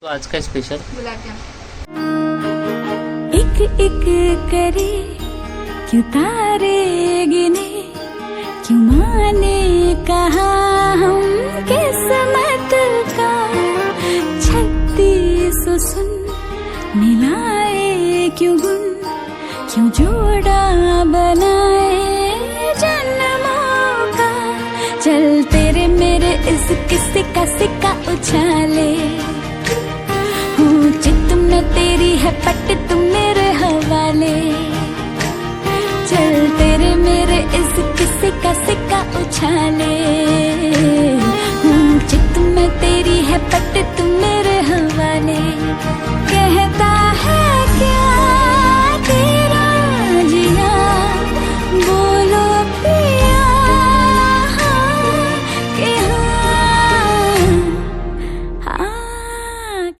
तो आज का स्पेशल गुलाब जामुन। एक एक करे क्यों तारे गिने, क्यों माने कहा हम किस्मत का। 36 सुन मिलाए क्यों गुन, क्यों जोड़ा बनाए जन्मों का। चल तेरे मेरे इस किस्से का सिक्का उछाले, चित में तेरी है पट तुम मेरे हवाले। चल तेरे मेरे इस किस्से का सिक्का उछाले, चित में तेरी है पट तुम मेरे हवाले।